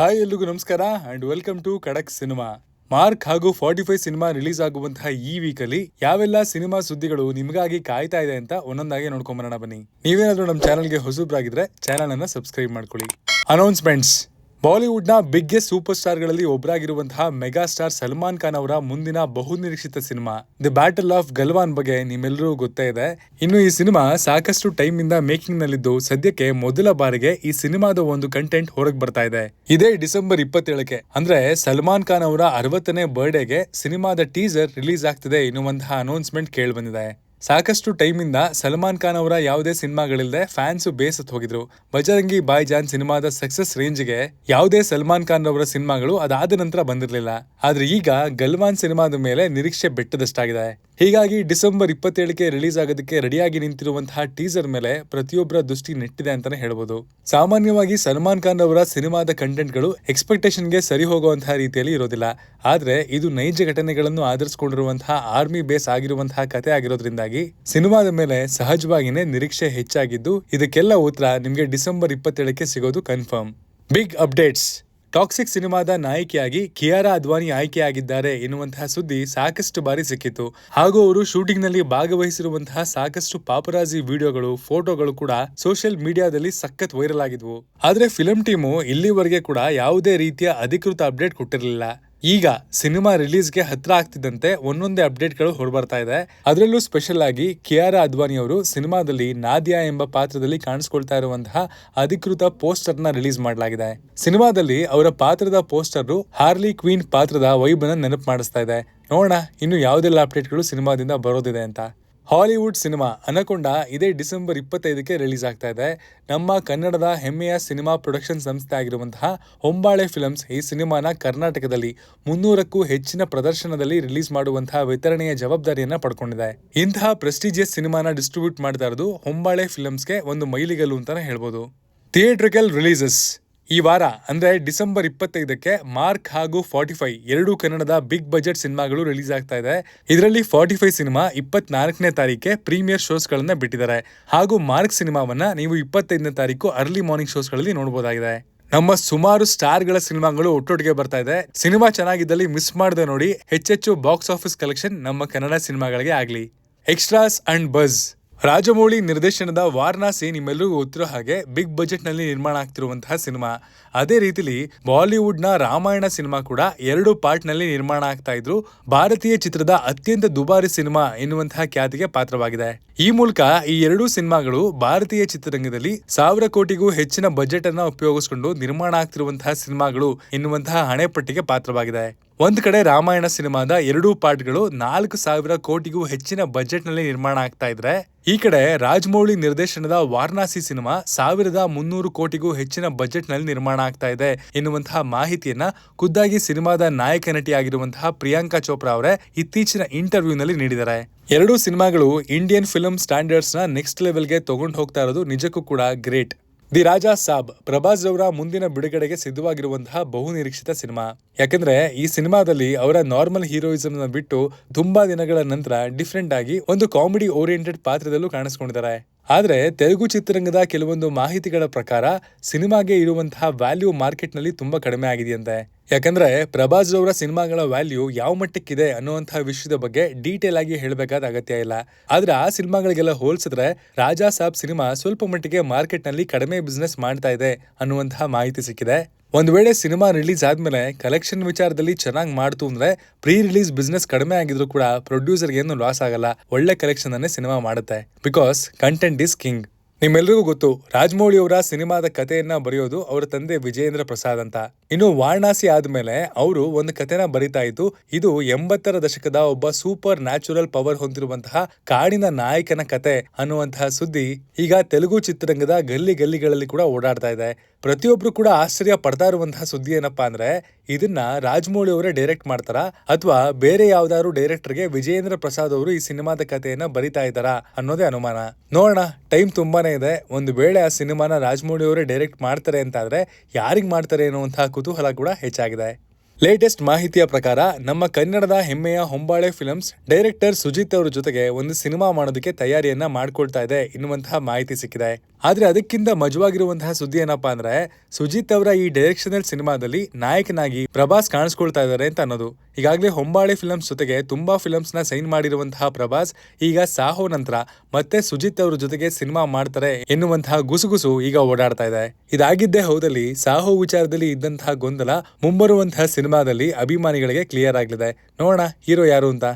Hi ಎಲ್ರಿಗೂ ನಮಸ್ಕಾರ and welcome to ಖಡಕ್ ಸಿನಿಮಾ. ಮಾರ್ಕ್ ಹಾಗೂ 45 ಸಿನಿಮಾ ರಿಲೀಸ್ ಆಗುವಂತಹ ಈ ವೀಕಲ್ಲಿ ಯಾವೆಲ್ಲ ಸಿನಿಮಾ ಸುದ್ದಿಗಳು ನಿಮಗಾಗಿ ಕಾಯ್ತಾ ಇದೆ ಅಂತ ಒಂದೊಂದಾಗಿ ನೋಡ್ಕೊಂಬರೋಣ ಬನ್ನಿ. ನೀವೇನಾದ್ರೂ ನಮ್ಮ ಚಾನಲ್ಗೆ ಹೊಸಬ್ರಾಗಿದ್ರೆ ಚಾನಲ್ ಅನ್ನ ಸಬ್ಸ್ಕ್ರೈಬ್ ಮಾಡ್ಕೊಳ್ಳಿ. ಅನೌನ್ಸ್ಮೆಂಟ್ಸ್. ಬಾಲಿವುಡ್ ನ ಬಿಗ್ಗೆಸ್ಟ್ ಸೂಪರ್ ಸ್ಟಾರ್ ಗಳಲ್ಲಿ ಒಬ್ಬರಾಗಿರುವಂತಹ ಮೆಗಾ ಸ್ಟಾರ್ ಸಲ್ಮಾನ್ ಖಾನ್ ಅವರ ಮುಂದಿನ ಬಹುನಿರೀಕ್ಷಿತ cinema the battle of Galwan ಬಗ್ಗೆ ನಿಮ್ಮೆಲ್ಲರಿಗೂ ಗೊತ್ತೇ ಇದೆ. ಇನ್ನು ಈ ಸಿನಿಮಾ ಸಾಕಷ್ಟು ಟೈಮ್ ಇಂದ ಮೇಕಿಂಗ್ ನಲ್ಲಿದ್ದು ಸದ್ಯಕ್ಕೆ ಮೊದಲ ಬಾರಿಗೆ ಈ ಸಿನಿಮಾದ ಒಂದು ಕಂಟೆಂಟ್ ಹೊರಗೆ ಬರ್ತಾ ಇದೆ. ಇದೇ ಡಿಸೆಂಬರ್ 27ಕ್ಕೆ ಅಂದ್ರೆ ಸಲ್ಮಾನ್ ಖಾನ್ ಅವರ 60ನೇ ಬರ್ಡೇಗೆ ಸಿನಿಮಾದ ಟೀಸರ್ ರಿಲೀಸ್ ಆಗ್ತಿದೆ ಎನ್ನುವಂತಹ ಅನೌನ್ಸ್ಮೆಂಟ್ ಕೇಳಿ ಬಂದಿದೆ. ಸಾಕಷ್ಟು ಟೈಮ್ ಇಂದ ಸಲ್ಮಾನ್ ಖಾನ್ ಅವರ ಯಾವುದೇ ಸಿನಿಮಾಗಳಿಲ್ಲದೆ ಫ್ಯಾನ್ಸ್ ಬೇಸತ್ ಹೋಗಿದ್ರು. ಬಜರಂಗಿ ಭಾಯ್ಜಾನ್ ಸಿನಿಮಾದ ಸಕ್ಸಸ್ ರೇಂಜ್ಗೆ ಯಾವುದೇ ಸಲ್ಮಾನ್ ಖಾನ್ ಅವರ ಸಿನಿಮಾಗಳು ಅದಾದ ನಂತರ ಬಂದಿರಲಿಲ್ಲ. ಆದ್ರೆ ಈಗ ಗಲ್ವಾನ್ ಸಿನಿಮಾದ ಮೇಲೆ ನಿರೀಕ್ಷೆ ಬೆಟ್ಟದಷ್ಟಾಗಿದೆ. ಹೀಗಾಗಿ ಡಿಸೆಂಬರ್ 27ಕ್ಕೆ ರಿಲೀಸ್ ಆಗೋದಕ್ಕೆ ರೆಡಿಯಾಗಿ ನಿಂತಿರುವಂತಹ ಟೀಸರ್ ಮೇಲೆ ಪ್ರತಿಯೊಬ್ಬರ ದೃಷ್ಟಿ ನೆಟ್ಟಿದೆ ಅಂತಾನೆ ಹೇಳ್ಬೋದು. ಸಾಮಾನ್ಯವಾಗಿ ಸಲ್ಮಾನ್ ಖಾನ್ ಅವರ ಸಿನಿಮಾದ ಕಂಟೆಂಟ್ಗಳು ಎಕ್ಸ್ಪೆಕ್ಟೇಷನ್ಗೆ ಸರಿ ಹೋಗುವಂತಹ ರೀತಿಯಲ್ಲಿ ಇರೋದಿಲ್ಲ. ಆದ್ರೆ ಇದು ನೈಜ ಘಟನೆಗಳನ್ನು ಆಧರಿಸಿಕೊಂಡಿರುವಂತಹ ಆರ್ಮಿ ಬೇಸ್ ಆಗಿರುವಂತಹ ಕತೆ ಆಗಿರೋದ್ರಿಂದಾಗಿ ಸಿನಿಮಾದ ಮೇಲೆ ಸಹಜವಾಗಿನೇ ನಿರೀಕ್ಷೆ ಹೆಚ್ಚಾಗಿದ್ದು ಇದಕ್ಕೆಲ್ಲ ಉತ್ತರ ನಿಮಗೆ ಡಿಸೆಂಬರ್ 27ಕ್ಕೆ ಸಿಗೋದು ಕನ್ಫರ್ಮ್. Big updates. ಟಾಕ್ಸಿಕ್ ಸಿನಿಮಾದ ನಾಯಕಿಯಾಗಿ ಕಿಯಾರಾ ಅದ್ವಾನಿ ಆಯ್ಕೆಯಾಗಿದ್ದಾರೆ ಎನ್ನುವಂತಹ ಸುದ್ದಿ ಸಾಕಷ್ಟು ಬಾರಿ ಸಿಕ್ಕಿತ್ತು. ಹಾಗೂ ಅವರು ಶೂಟಿಂಗ್ ನಲ್ಲಿ ಭಾಗವಹಿಸಿರುವಂತಹ ಸಾಕಷ್ಟು ಪಾಪರಾಜಿ ವಿಡಿಯೋಗಳು, ಫೋಟೋಗಳು ಕೂಡ ಸೋಷಿಯಲ್ ಮೀಡಿಯಾದಲ್ಲಿ ಸಖತ್ ವೈರಲ್ ಆಗಿದ್ವು. ಆದ್ರೆ ಫಿಲಂ ಟೀಮು ಇಲ್ಲಿವರೆಗೆ ಕೂಡ ಯಾವುದೇ ರೀತಿಯ ಅಧಿಕೃತ ಅಪ್ಡೇಟ್ ಕೊಟ್ಟಿರಲಿಲ್ಲ. ಈಗ ಸಿನಿಮಾ ರಿಲೀಸ್ಗೆ ಹತ್ರ ಆಗ್ತಿದ್ದಂತೆ ಒಂದೊಂದೇ ಅಪ್ಡೇಟ್ಗಳು ಹೊರಬರ್ತಾ ಇದೆ. ಅದರಲ್ಲೂ ಸ್ಪೆಷಲ್ ಆಗಿ ಕಿಯಾರಾ ಅದ್ವಾನಿ ಅವರು ಸಿನಿಮಾದಲ್ಲಿ ನಾದಿಯಾ ಎಂಬ ಪಾತ್ರದಲ್ಲಿ ಕಾಣಿಸ್ಕೊಳ್ತಾ ಇರುವಂತಹ ಅಧಿಕೃತ ಪೋಸ್ಟರ್ ನ ರಿಲೀಸ್ ಮಾಡಲಾಗಿದೆ. ಸಿನಿಮಾದಲ್ಲಿ ಅವರ ಪಾತ್ರದ ಪೋಸ್ಟರ್ ಹಾರ್ಲಿ ಕ್ವೀನ್ ಪಾತ್ರದ ವೈಬ್ ನೆನಪು ಮಾಡಿಸ್ತಾ ಇದೆ. ನೋಡೋಣ ಇನ್ನು ಯಾವುದೆಲ್ಲ ಅಪ್ಡೇಟ್ಗಳು ಸಿನಿಮಾದಿಂದ ಬರೋದಿದೆ ಅಂತ. ಹಾಲಿವುಡ್ ಸಿನಿಮಾ ಅನಕೊಂಡ ಇದೇ ಡಿಸೆಂಬರ್ 25ಕ್ಕೆ ರಿಲೀಸ್ ಆಗ್ತಾ ಇದೆ. ನಮ್ಮ ಕನ್ನಡದ ಹೆಮ್ಮೆಯ ಸಿನಿಮಾ ಪ್ರೊಡಕ್ಷನ್ ಸಂಸ್ಥೆ ಆಗಿರುವಂತಹ ಹೊಂಬಾಳೆ ಫಿಲ್ಮ್ಸ್ ಈ ಸಿನಿಮಾನ ಕರ್ನಾಟಕದಲ್ಲಿ 300ಕ್ಕೂ ಹೆಚ್ಚಿನ ಪ್ರದರ್ಶನದಲ್ಲಿ ರಿಲೀಸ್ ಮಾಡುವಂತಹ ವಿತರಣೆಯ ಜವಾಬ್ದಾರಿಯನ್ನ ಪಡ್ಕೊಂಡಿದೆ. ಇಂತಹ ಪ್ರೆಸ್ಟಿಜಿಯಸ್ ಸಿನಿಮಾನ ಡಿಸ್ಟ್ರಿಬ್ಯೂಟ್ ಮಾಡ್ತಾ ಇರೋದು ಹೊಂಬಾಳೆ ಫಿಲ್ಮ್ಸ್ಗೆ ಒಂದು ಮೈಲಿಗಲ್ಲು ಅಂತಾನೆ ಹೇಳ್ಬೋದು. Theatrical releases. ಈ ವಾರ ಅಂದ್ರೆ ಡಿಸೆಂಬರ್ 25ಕ್ಕೆ ಮಾರ್ಕ್ ಹಾಗೂ 45 ಎರಡೂ ಕನ್ನಡದ ಬಿಗ್ ಬಜೆಟ್ ಸಿನಿಮಾಗಳು ರಿಲೀಸ್ ಆಗ್ತಾ ಇದೆ. ಇದರಲ್ಲಿ 45 ಸಿನಿಮಾ 24ನೇ ತಾರೀಕೆ ಪ್ರೀಮಿಯರ್ ಶೋಸ್ ಗಳನ್ನ ಬಿಟ್ಟಿದ್ದಾರೆ. ಹಾಗೂ ಮಾರ್ಕ್ ಸಿನಿಮಾವನ್ನ ನೀವು 25ನೇ ತಾರೀಕು ಅರ್ಲಿ ಮಾರ್ನಿಂಗ್ ಶೋಸ್ ಗಳಲ್ಲಿ ನೋಡಬಹುದಾಗಿದೆ. ನಮ್ಮ ಸುಮಾರು ಸ್ಟಾರ್ ಗಳ ಸಿನಿಮಾಗಳು ಒಟ್ಟೊಟ್ಟಿಗೆ ಬರ್ತಾ ಇದೆ. ಸಿನಿಮಾ ಚೆನ್ನಾಗಿದ್ದಲ್ಲಿ ಮಿಸ್ ಮಾಡದೆ ನೋಡಿ. ಹೆಚ್ಚೆಚ್ಚು ಬಾಕ್ಸ್ ಆಫೀಸ್ ಕಲೆಕ್ಷನ್ ನಮ್ಮ ಕನ್ನಡ ಸಿನಿಮಾಗಳಿಗೆ ಆಗ್ಲಿ. Extras and buzz. ರಾಜಮೌಳಿ ನಿರ್ದೇಶನದ ವಾರಣಾಸಿ ನಿಮ್ಮೆಲ್ಲರಿಗೂ ಗೊತ್ತಿರೋ ಹಾಗೆ ಬಿಗ್ ಬಜೆಟ್ ನಲ್ಲಿ ನಿರ್ಮಾಣ ಆಗ್ತಿರುವಂತಹ ಸಿನಿಮಾ. ಅದೇ ರೀತಿಲಿ ಬಾಲಿವುಡ್ ನ ರಾಮಾಯಣ ಸಿನಿಮಾ ಕೂಡ 2 ಪಾರ್ಟ್ ನಲ್ಲಿ ನಿರ್ಮಾಣ ಆಗ್ತಾ ಇದ್ರು. ಭಾರತೀಯ ಚಿತ್ರದ ಅತ್ಯಂತ ದುಬಾರಿ ಸಿನಿಮಾ ಎನ್ನುವಂತಹ ಖ್ಯಾತಿಗೆ ಪಾತ್ರವಾಗಿದೆ. ಈ ಮೂಲಕ ಈ 2 ಸಿನಿಮಾಗಳು ಭಾರತೀಯ ಚಿತ್ರರಂಗದಲ್ಲಿ 1000 ಕೋಟಿಗೂ ಹೆಚ್ಚಿನ ಬಜೆಟ್ ಅನ್ನ ಉಪಯೋಗಿಸಿಕೊಂಡು ನಿರ್ಮಾಣ ಆಗ್ತಿರುವಂತಹ ಸಿನಿಮಾಗಳು ಎನ್ನುವಂತಹ ಹಣೆಪಟ್ಟಿಗೆ ಪಾತ್ರವಾಗಿದೆ. ಒಂದ್ ಕಡೆ ರಾಮಾಯಣ ಸಿನಿಮಾದ 2 ಪಾರ್ಟ್ಗಳು 4000 ಕೋಟಿಗೂ ಹೆಚ್ಚಿನ ಬಜೆಟ್ ನಲ್ಲಿ ನಿರ್ಮಾಣ ಆಗ್ತಾ ಇದ್ರೆ, ಈ ಕಡೆ ರಾಜಮೌಳಿ ನಿರ್ದೇಶನದ ವಾರಣಾಸಿ ಸಿನಿಮಾ 1300 ಕೋಟಿಗೂ ಹೆಚ್ಚಿನ ಬಜೆಟ್ ನಲ್ಲಿ ನಿರ್ಮಾಣ ಆಗ್ತಾ ಇದೆ ಎನ್ನುವಂತಹ ಮಾಹಿತಿಯನ್ನ ಖುದ್ದಾಗಿ ಸಿನಿಮಾದ ನಾಯಕ ನಟಿ ಆಗಿರುವಂತಹ ಪ್ರಿಯಾಂಕಾ ಚೋಪ್ರಾ ಅವರೇ ಇತ್ತೀಚಿನ ಇಂಟರ್ವ್ಯೂ ನಲ್ಲಿ ನೀಡಿದ್ದಾರೆ. 2 ಸಿನಿಮಾಗಳು ಇಂಡಿಯನ್ ಫಿಲ್ಮ್ ಸ್ಟ್ಯಾಂಡರ್ಡ್ಸ್ ನ ನೆಕ್ಸ್ಟ್ ಲೆವೆಲ್ಗೆ ತಗೊಂಡು ಹೋಗ್ತಾ ಇರೋದು ನಿಜಕ್ಕೂ ಕೂಡ ಗ್ರೇಟ್. ದಿ ರಾಜಾ ಸಾಬ್ ಪ್ರಭಾಸ್ ಅವರ ಮುಂದಿನ ಬಿಡುಗಡೆಗೆ ಸಿದ್ಧವಾಗಿರುವಂತಹ ಬಹು ನಿರೀಕ್ಷಿತ ಸಿನಿಮಾ. ಯಾಕಂದ್ರೆ ಈ ಸಿನಿಮಾದಲ್ಲಿ ಅವರ ನಾರ್ಮಲ್ ಹೀರೋಯಿಸಮ್ ನ ಬಿಟ್ಟು ತುಂಬಾ ದಿನಗಳ ನಂತರ ಡಿಫ್ರೆಂಟ್ ಆಗಿ ಒಂದು ಕಾಮಿಡಿ ಓರಿಯೆಂಟೆಡ್ ಪಾತ್ರದಲ್ಲೂ ಕಾಣಿಸ್ಕೊಂಡಿದ್ದಾರೆ. ಆದ್ರೆ ತೆಲುಗು ಚಿತ್ರರಂಗದ ಕೆಲವೊಂದು ಮಾಹಿತಿಗಳ ಪ್ರಕಾರ ಸಿನಿಮಾಗೆ ಇರುವಂತಹ ವ್ಯಾಲ್ಯೂ ಮಾರ್ಕೆಟ್ ನಲ್ಲಿ ತುಂಬಾ ಕಡಿಮೆ ಆಗಿದೆಯಂತೆ. ಯಾಕಂದ್ರೆ ಪ್ರಭಾಸ್ ಅವರ ಸಿನಿಮಾಗಳ ವ್ಯಾಲ್ಯೂ ಯಾವ ಮಟ್ಟಕ್ಕಿದೆ ಅನ್ನುವಂತಹ ವಿಷಯದ ಬಗ್ಗೆ ಡೀಟೇಲ್ ಆಗಿ ಹೇಳಬೇಕಾದ ಅಗತ್ಯ ಇಲ್ಲ. ಆದ್ರೆ ಆ ಸಿನಿಮಾಗಳಿಗೆಲ್ಲ ಹೋಲಿಸಿದ್ರೆ ರಾಜಾ ಸಾಬ್ ಸಿನಿಮಾ ಸ್ವಲ್ಪ ಮಟ್ಟಿಗೆ ಮಾರ್ಕೆಟ್ ನಲ್ಲಿ ಕಡಿಮೆ ಬಿಸ್ನೆಸ್ ಮಾಡ್ತಾ ಇದೆ ಅನ್ನುವಂತಹ ಮಾಹಿತಿ ಸಿಕ್ಕಿದೆ. ಒಂದ್ ವೇಳೆ ಸಿನಿಮಾ ರಿಲೀಸ್ ಆದ್ಮೇಲೆ ಕಲೆಕ್ಷನ್ ವಿಚಾರದಲ್ಲಿ ಚೆನ್ನಾಗಿ ಮಾಡ್ತು ಅಂದ್ರೆ ಪ್ರೀ ರಿಲೀಸ್ ಬಿಸ್ನೆಸ್ ಕಡಿಮೆ ಆಗಿದ್ರು ಕೂಡ ಪ್ರೊಡ್ಯೂಸರ್ಗೆ ಏನು ಲಾಸ್ ಆಗಲ್ಲ. ಒಳ್ಳೆ ಕಲೆಕ್ಷನ್ ಅನ್ನೇ ಸಿನಿಮಾ ಮಾಡುತ್ತೆ. Because content is king. ನಿಮ್ಮೆಲ್ಲರಿಗೂ ಗೊತ್ತು ರಾಜಮೌಳಿ ಅವರ ಸಿನಿಮಾದ ಕಥೆಯನ್ನ ಬರೆಯೋದು ಅವರ ತಂದೆ ವಿಜಯೇಂದ್ರ ಪ್ರಸಾದ್ ಅಂತ. ಇನ್ನು ವಾರಣಾಸಿ ಆದ್ಮೇಲೆ ಅವರು ಒಂದು ಕಥೆನ ಬರಿತಾ ಇದ್ದು, ಇದು 80ರ ದಶಕದ ಒಬ್ಬ ಸೂಪರ್ ನ್ಯಾಚುರಲ್ ಪವರ್ ಹೊಂದಿರುವಂತಹ ಕಾಡಿನ ನಾಯಕನ ಕತೆ ಅನ್ನುವಂತಹ ಸುದ್ದಿ ಈಗ ತೆಲುಗು ಚಿತ್ರರಂಗದ ಗಲ್ಲಿ ಗಲ್ಲಿಗಳಲ್ಲಿ ಕೂಡ ಓಡಾಡ್ತಾ ಇದೆ. ಪ್ರತಿಯೊಬ್ರು ಕೂಡ ಆಶ್ಚರ್ಯ ಪಡ್ತಾ ಇರುವಂತಹ ಸುದ್ದಿ ಏನಪ್ಪಾ ಅಂದ್ರೆ, ಇದನ್ನ ರಾಜಮೌಳಿ ಅವರೇ ಡೈರೆಕ್ಟ್ ಮಾಡ್ತಾರಾ ಅಥವಾ ಬೇರೆ ಯಾವ್ದಾದ್ರು ಡೈರೆಕ್ಟರ್ಗೆ ವಿಜಯೇಂದ್ರ ಪ್ರಸಾದ್ ಅವರು ಈ ಸಿನಿಮಾದ ಕಥೆಯನ್ನ ಬರಿತಾ ಇದ್ದಾರಾ ಅನ್ನೋದೇ ಅನುಮಾನ. ನೋಡೋಣ, ಟೈಮ್ ತುಂಬಾನೇ ಇದೆ. ಒಂದು ವೇಳೆ ಆ ಸಿನಿಮಾನ ರಾಜಮೌಳಿ ಅವರೇ ಡೈರೆಕ್ಟ್ ಮಾಡ್ತಾರೆ ಅಂತ ಆದ್ರೆ ಯಾರಿಗ್ ಮಾಡ್ತಾರೆ ಅನ್ನುವಂತಹ ಕುತೂಹಲ ಕೂಡ ಹೆಚ್ಚಾಗಿದೆ. ಲೇಟೆಸ್ಟ್ ಮಾಹಿತಿಯ ಪ್ರಕಾರ ನಮ್ಮ ಕನ್ನಡದ ಹೆಮ್ಮೆಯ ಹೊಂಬಾಳೆ ಫಿಲ್ಮ್ಸ್ ಡೈರೆಕ್ಟರ್ ಸುಜಿತ್ ಅವರ ಜೊತೆಗೆ ಒಂದು ಸಿನಿಮಾ ಮಾಡೋದಕ್ಕೆ ತಯಾರಿಯನ್ನ ಮಾಡ್ಕೊಳ್ತಾ ಇದೆ ಎನ್ನುವಂತಹ ಮಾಹಿತಿ ಸಿಕ್ಕಿದೆ. ಆದ್ರೆ ಅದಕ್ಕಿಂತ ಮಜವಾಗಿರುವಂತಹ ಸುದ್ದಿ ಏನಪ್ಪಾ ಅಂದ್ರೆ ಸುಜಿತ್ ಅವರ ಈ ಡೈರೆಕ್ಷನಲ್ ಸಿನಿಮಾದಲ್ಲಿ ನಾಯಕನಾಗಿ ಪ್ರಭಾಸ್ ಕಾಣಿಸ್ಕೊಳ್ತಾ ಇದ್ದಾರೆ ಅಂತ ಅನ್ನೋದು. ಈಗಾಗಲೇ ಹೊಂಬಾಳೆ ಫಿಲಮ್ಸ್ ಜೊತೆಗೆ ತುಂಬಾ ಫಿಲಮ್ಸ್ ನ ಸೈನ್ ಮಾಡಿರುವಂತಹ ಪ್ರಭಾಸ್ ಈಗ ಸಾಹೋ ನಂತರ ಮತ್ತೆ ಸುಜಿತ್ ಅವರ ಜೊತೆಗೆ ಸಿನಿಮಾ ಮಾಡ್ತಾರೆ ಎನ್ನುವಂತಹ ಗುಸುಗುಸು ಈಗ ಓಡಾಡ್ತಾ ಇದೆ. ಇದಾಗಿದ್ದೇ ಹೌದಲ್ಲಿ ಸಾಹೋ ವಿಚಾರದಲ್ಲಿ ಇದ್ದಂತಹ ಗೊಂದಲ ಮುಂಬರುವಂತಹ ಸಿನಿಮಾದಲ್ಲಿ ಅಭಿಮಾನಿಗಳಿಗೆ ಕ್ಲಿಯರ್ ಆಗಲಿದೆ. ನೋಡೋಣ ಹೀರೋ ಯಾರು ಅಂತ.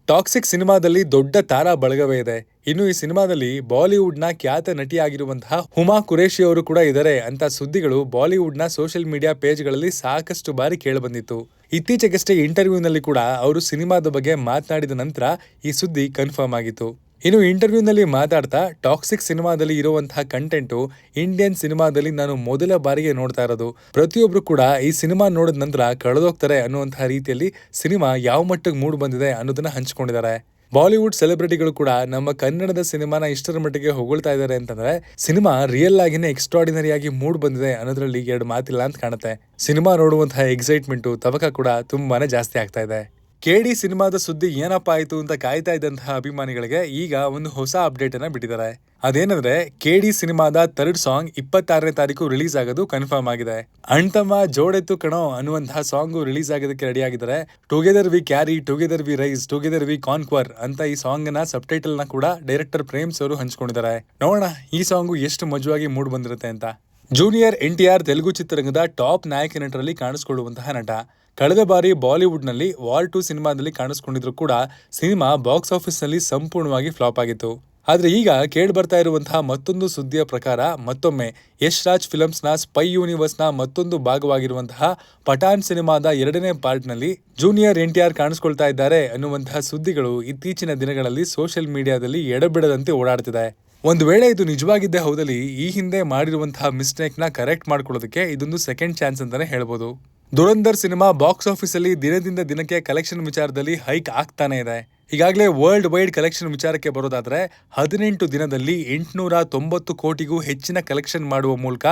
ಟಾಕ್ಸಿಕ್ ಸಿನಿಮಾದಲ್ಲಿ ದೊಡ್ಡ ತಾರಾ ಬಳಗವೇ ಇದೆ. ಇನ್ನು ಈ ಸಿನಿಮಾದಲ್ಲಿ ಬಾಲಿವುಡ್ ನ ಖ್ಯಾತ ನಟಿಯಾಗಿರುವಂತಹ ಹುಮಾ ಕುರೇಶಿ ಅವರು ಕೂಡ ಇದ್ದಾರೆ ಅಂತ ಸುದ್ದಿಗಳು ಬಾಲಿವುಡ್ ನ ಸೋಷಿಯಲ್ ಮೀಡಿಯಾ ಪೇಜ್ಗಳಲ್ಲಿ ಸಾಕಷ್ಟು ಬಾರಿ ಕೇಳಿಬಂದಿತ್ತು. ಇತ್ತೀಚೆಗಷ್ಟೇ ಇಂಟರ್ವ್ಯೂನಲ್ಲಿ ಕೂಡ ಅವರು ಸಿನಿಮಾದ ಬಗ್ಗೆ ಮಾತನಾಡಿದ ನಂತರ ಈ ಸುದ್ದಿ ಕನ್ಫರ್ಮ್ ಆಗಿತ್ತು. ಇನ್ನು ಇಂಟರ್ವ್ಯೂನಲ್ಲಿ ಮಾತಾಡ್ತಾ ಟಾಕ್ಸಿಕ್ ಸಿನಿಮಾದಲ್ಲಿ ಇರುವಂತಹ ಕಂಟೆಂಟು ಇಂಡಿಯನ್ ಸಿನಿಮಾದಲ್ಲಿ ನಾನು ಮೊದಲ ಬಾರಿಗೆ ನೋಡ್ತಾ ಇರೋದು, ಪ್ರತಿಯೊಬ್ರು ಕೂಡ ಈ ಸಿನಿಮಾ ನೋಡಿದ ನಂತರ ಕಳೆದೋಗ್ತಾರೆ ಅನ್ನುವಂತಹ ರೀತಿಯಲ್ಲಿ ಸಿನಿಮಾ ಯಾವ ಮಟ್ಟಿಗೆ ಮೂಡ್ ಬಂದಿದೆ ಅನ್ನೋದನ್ನ ಹಂಚ್ಕೊಂಡಿದ್ದಾರೆ. ಬಾಲಿವುಡ್ ಸೆಲೆಬ್ರಿಟಿಗಳು ಕೂಡ ನಮ್ಮ ಕನ್ನಡದ ಸಿನಿಮಾನ ಇಷ್ಟರ ಮಟ್ಟಿಗೆ ಹೊಗಳ್ತಾ ಇದ್ದಾರೆ ಅಂತಂದ್ರೆ ಸಿನಿಮಾ ರಿಯಲ್ ಆಗಿನೇ ಎಕ್ಸ್ಟ್ರಾರ್ಡಿನರಿ ಆಗಿ ಮೂಡ್ ಬಂದಿದೆ ಅನ್ನೋದ್ರಲ್ಲಿ ಎರಡು ಮಾತಿಲ್ಲ ಅಂತ ಕಾಣುತ್ತೆ. ಸಿನಿಮಾ ನೋಡುವಂತಹ ಎಕ್ಸೈಟ್ಮೆಂಟು ತವಕ ಕೂಡ ತುಂಬಾನೇ ಜಾಸ್ತಿ ಆಗ್ತಾ ಇದೆ. ಕೆಡಿ ಸಿನಿಮಾದ ಸುದ್ದಿ ಏನಪ್ಪಾ ಆಯ್ತು ಅಂತ ಕಾಯ್ತಾ ಇದ್ದಂತಹ ಅಭಿಮಾನಿಗಳಿಗೆ ಈಗ ಒಂದು ಹೊಸ ಅಪ್ಡೇಟ್ ಅನ್ನ ಬಿಟ್ಟಿದ್ದಾರೆ. ಅದೇನಂದ್ರೆ ಕೆಡಿ ಸಿನಿಮಾದ ಥರ್ಡ್ ಸಾಂಗ್ 26ನೇ ತಾರೀಕು ರಿಲೀಸ್ ಆಗೋದು ಕನ್ಫರ್ಮ್ ಆಗಿದೆ. ಅಣ್ತಮ್ಮ ಜೋಡೆತ್ತು ಕಣೋ ಅನ್ನುವಂತಹ ಸಾಂಗ್ ರಿಲೀಸ್ ಆಗೋದಕ್ಕೆ ರೆಡಿ ಆಗಿದ್ದಾರೆ. Together we carry, together we rise, together we conquer ಅಂತ ಈ ಸಾಂಗ್ ನ ಸಬ್ ಟೈಟಲ್ ನ ಕೂಡ ಡೈರೆಕ್ಟರ್ ಪ್ರೇಮ್ಸ್ ಅವರು ಹಂಚ್ಕೊಂಡಿದ್ದಾರೆ. ನೋಡೋಣ ಈ ಸಾಂಗು ಎಷ್ಟು ಮಜವಾಗಿ ಮೂಡ್ ಬಂದಿರುತ್ತೆ ಅಂತ. ಜೂನಿಯರ್ NTR ತೆಲುಗು ಚಿತ್ರರಂಗದ ಟಾಪ್ ನಾಯಕ ನಟರಲ್ಲಿ ಕಾಣಿಸಿಕೊಳ್ಳುವಂತಹ ನಟ. ಕಳೆದ ಬಾರಿ ಬಾಲಿವುಡ್ ನಲ್ಲಿ ವಾರ್ 2 ಸಿನಿಮಾದಲ್ಲಿ ಕಾಣಿಸ್ಕೊಂಡಿದ್ರು ಕೂಡ ಸಿನಿಮಾ ಬಾಕ್ಸ್ ಆಫೀಸ್ ನಲ್ಲಿ ಸಂಪೂರ್ಣವಾಗಿ ಫ್ಲಾಪ್ ಆಗಿತ್ತು. ಆದ್ರೆ ಈಗ ಕೇಳಿ ಬರ್ತಾ ಇರುವಂತಹ ಮತ್ತೊಂದು ಸುದ್ದಿಯ ಪ್ರಕಾರ ಮತ್ತೊಮ್ಮೆ ಯಶ್ ರಾಜ್ ಫಿಲಮ್ಸ್ ನ ಸ್ಪೈ ಯೂನಿವರ್ಸ್ ನ ಮತ್ತೊಂದು ಭಾಗವಾಗಿರುವಂತಹ ಪಠಾಣ್ ಸಿನಿಮಾದ 2ನೇ ಪಾರ್ಟ್ ನಲ್ಲಿ ಜೂನಿಯರ್ NTR ಕಾಣಿಸ್ಕೊಳ್ತಾ ಇದ್ದಾರೆ ಅನ್ನುವಂತಹ ಸುದ್ದಿಗಳು ಇತ್ತೀಚಿನ ದಿನಗಳಲ್ಲಿ ಸೋಷಿಯಲ್ ಮೀಡಿಯಾದಲ್ಲಿ ಎಡಬಿಡದಂತೆ ಓಡಾಡ್ತಿದೆ. ಒಂದು ವೇಳೆ ಇದು ನಿಜವಾಗಿದ್ದೇ ಹೌದಲ್ಲಿ ಈ ಹಿಂದೆ ಮಾಡಿರುವಂತಹ ಮಿಸ್ಟೇಕ್ ನ ಕರೆಕ್ಟ್ ಮಾಡ್ಕೊಳ್ಳೋದಕ್ಕೆ ಇದೊಂದು ಸೆಕೆಂಡ್ ಚಾನ್ಸ್ ಅಂತಾನೆ ಹೇಳ್ಬೋದು. ದುರಂಧರ್ ಸಿನಿಮಾ ಬಾಕ್ಸ್ ಆಫೀಸ್ ಅಲ್ಲಿ ದಿನದಿಂದ ದಿನಕ್ಕೆ ಕಲೆಕ್ಷನ್ ವಿಚಾರದಲ್ಲಿ ಹೈಕ್ ಆಗ್ತಾನೆ ಇದೆ. ಈಗಾಗಲೇ ವರ್ಲ್ಡ್ ವೈಡ್ ಕಲೆಕ್ಷನ್ ವಿಚಾರಕ್ಕೆ ಬರೋದಾದ್ರೆ 18 ದಿನದಲ್ಲಿ 890 ಕೋಟಿಗೂ ಹೆಚ್ಚಿನ ಕಲೆಕ್ಷನ್ ಮಾಡುವ ಮೂಲಕ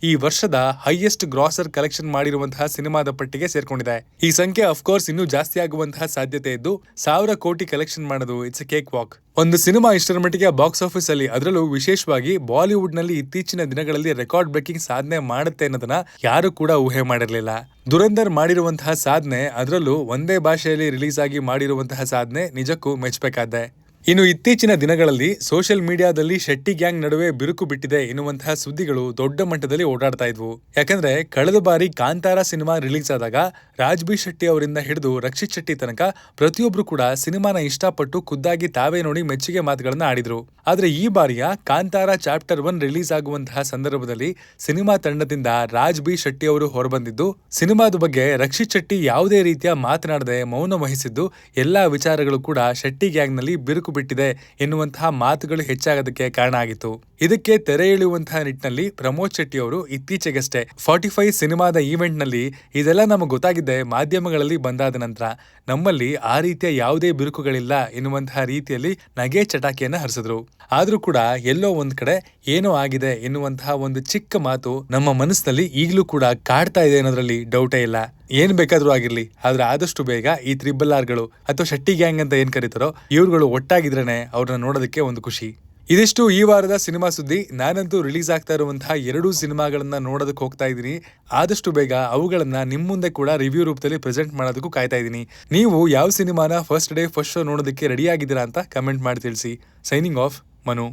ಈ ವರ್ಷದ ಹೈಯೆಸ್ಟ್ ಗ್ರಾಸರ್ ಕಲೆಕ್ಷನ್ ಮಾಡಿರುವಂತಹ ಸಿನಿಮಾದ ಪಟ್ಟಿಗೆ ಸೇರ್ಕೊಂಡಿದೆ. ಈ ಸಂಖ್ಯೆ ಅಫ್ಕೋರ್ಸ್ ಇನ್ನೂ ಜಾಸ್ತಿ ಆಗುವಂತಹ ಸಾಧ್ಯತೆ ಇದ್ದು 1000 ಕೋಟಿ ಕಲೆಕ್ಷನ್ ಮಾಡೋದು ಇಟ್ಸ್ ಎ ಕೇಕ್ ವಾಕ್. ಒಂದು ಸಿನಿಮಾ ಇಷ್ಟರ ಮಟ್ಟಿಗೆ ಬಾಕ್ಸ್ ಆಫೀಸ್ ಅಲ್ಲಿ, ಅದರಲ್ಲೂ ವಿಶೇಷವಾಗಿ ಬಾಲಿವುಡ್ ನಲ್ಲಿ ಇತ್ತೀಚಿನ ದಿನಗಳಲ್ಲಿ ರೆಕಾರ್ಡ್ ಬ್ರೇಕಿಂಗ್ ಸಾಧನೆ ಮಾಡುತ್ತೆ ಅನ್ನೋದನ್ನ ಯಾರು ಕೂಡ ಊಹೆ ಮಾಡಿರಲಿಲ್ಲ. ದುರಂಧರ್ ಮಾಡಿರುವಂತಹ ಸಾಧನೆ, ಅದರಲ್ಲೂ ಒಂದೇ ಭಾಷೆಯಲ್ಲಿ ರಿಲೀಸ್ ಆಗಿ ಮಾಡಿರುವಂತಹ ಸಾಧನೆ ನಿಜಕ್ಕೂ ಮೆಚ್ಚಬೇಕಾದ್ದೆ. ಇನ್ನು ಇತ್ತೀಚಿನ ದಿನಗಳಲ್ಲಿ ಸೋಷಿಯಲ್ ಮೀಡಿಯಾದಲ್ಲಿ ಶೆಟ್ಟಿ ಗ್ಯಾಂಗ್ ನಡುವೆ ಬಿರುಕು ಬಿಟ್ಟಿದೆ ಎನ್ನುವಂತಹ ಸುದ್ದಿಗಳು ದೊಡ್ಡ ಮಟ್ಟದಲ್ಲಿ ಓಡಾಡ್ತಾ ಇದ್ವು. ಯಾಕಂದ್ರೆ ಕಳೆದ ಬಾರಿ ಕಾಂತಾರ ಸಿನಿಮಾ ರಿಲೀಸ್ ಆದಾಗ ರಾಜ್ಬಿ ಶೆಟ್ಟಿ ಅವರಿಂದ ಹಿಡಿದು ರಕ್ಷಿತ್ ಶೆಟ್ಟಿ ತನಕ ಪ್ರತಿಯೊಬ್ರು ಕೂಡ ಸಿನಿಮಾನ ಇಷ್ಟಪಟ್ಟು ಖುದ್ದಾಗಿ ತಾವೇ ನೋಡಿ ಮೆಚ್ಚುಗೆ ಮಾತುಗಳನ್ನ ಆಡಿದ್ರು. ಆದ್ರೆ ಈ ಬಾರಿಯ ಕಾಂತಾರ ಚಾಪ್ಟರ್ 1 ರಿಲೀಸ್ ಆಗುವಂತಹ ಸಂದರ್ಭದಲ್ಲಿ ಸಿನಿಮಾ ತಂಡದಿಂದ ರಾಜ್ಬಿ ಶೆಟ್ಟಿ ಅವರು ಹೊರಬಂದಿದ್ದು, ಸಿನಿಮಾದ ಬಗ್ಗೆ ರಕ್ಷಿತ್ ಶೆಟ್ಟಿ ಯಾವುದೇ ರೀತಿಯ ಮಾತನಾಡದೆ ಮೌನ ವಹಿಸಿದ್ದು ಎಲ್ಲಾ ವಿಚಾರಗಳು ಕೂಡ ಶೆಟ್ಟಿ ಗ್ಯಾಂಗ್ ನಲ್ಲಿ ಬಿರುಕು ಬಿಟ್ಟಿದೆ ಎನ್ನುವಂತಹ ಮಾತುಗಳು ಹೆಚ್ಚಾಗೋದಕ್ಕೆ ಕಾರಣ ಆಗಿತ್ತು. ಇದಕ್ಕೆ ತೆರೆ ಎಳೆಯುವಂತಹ ನಿಟ್ಟಿನಲ್ಲಿ ಪ್ರಮೋದ್ ಶೆಟ್ಟಿ ಅವರು ಇತ್ತೀಚೆಗಷ್ಟೇ 45 ಸಿನಿಮಾದ ಈವೆಂಟ್ ನಲ್ಲಿ ಇದೆಲ್ಲ ನಮಗೆ ಗೊತ್ತಾಗಿದ್ದೆ ಮಾಧ್ಯಮಗಳಲ್ಲಿ ಬಂದಾದ ನಂತರ, ನಮ್ಮಲ್ಲಿ ಆ ರೀತಿಯ ಯಾವುದೇ ಬಿರುಕುಗಳಿಲ್ಲ ಎನ್ನುವಂತಹ ರೀತಿಯಲ್ಲಿ ನಗೆ ಚಟಾಕಿಯನ್ನ ಹರಿಸಿದ್ರು. ಆದ್ರೂ ಕೂಡ ಎಲ್ಲೋ ಒಂದ್ ಕಡೆ ಏನೋ ಆಗಿದೆ ಎನ್ನುವಂತಹ ಒಂದು ಚಿಕ್ಕ ಮಾತು ನಮ್ಮ ಮನಸ್ಸಿನಲ್ಲಿ ಈಗಲೂ ಕೂಡ ಕಾಡ್ತಾ ಇದೆ ಅನ್ನೋದ್ರಲ್ಲಿ ಡೌಟೇ ಇಲ್ಲ. ಏನ್ ಬೇಕಾದ್ರೂ ಆಗಿರ್ಲಿ, ಆದ್ರೆ ಆದಷ್ಟು ಬೇಗ ಈ RRR ಗಳು ಅಥವಾ ಶೆಟ್ಟಿ ಗ್ಯಾಂಗ್ ಅಂತ ಏನ್ ಕರೀತಾರೋ ಇವ್ರುಗಳು ಒಟ್ಟಾಗಿದ್ರೇನೆ ಅವ್ರನ್ನ ನೋಡೋದಕ್ಕೆ ಒಂದು ಖುಷಿ. ಇದಿಷ್ಟು ಈ ವಾರದ ಸಿನಿಮಾ ಸುದ್ದಿ. ನಾನಂತೂ ರಿಲೀಸ್ ಆಗ್ತಾ ಇರುವಂತಹ 2 ಸಿನಿಮಾಗಳನ್ನ ನೋಡೋದಕ್ಕೆ ಹೋಗ್ತಾ ಇದ್ದೀನಿ. ಆದಷ್ಟು ಬೇಗ ಅವುಗಳನ್ನ ನಿಮ್ ಮುಂದೆ ಕೂಡ ರಿವ್ಯೂ ರೂಪದಲ್ಲಿ ಪ್ರೆಸೆಂಟ್ ಮಾಡೋದಕ್ಕೂ ಕಾಯ್ತಾ ಇದ್ದೀನಿ. ನೀವು ಯಾವ ಸಿನಿಮಾನ ಫಸ್ಟ್ ಡೇ ಫಸ್ಟ್ ಶೋ ನೋಡೋದಕ್ಕೆ ರೆಡಿ ಆಗಿದ್ದೀರಾ ಅಂತ ಕಮೆಂಟ್ ಮಾಡಿ ತಿಳಿಸಿ. Signing off, Manu.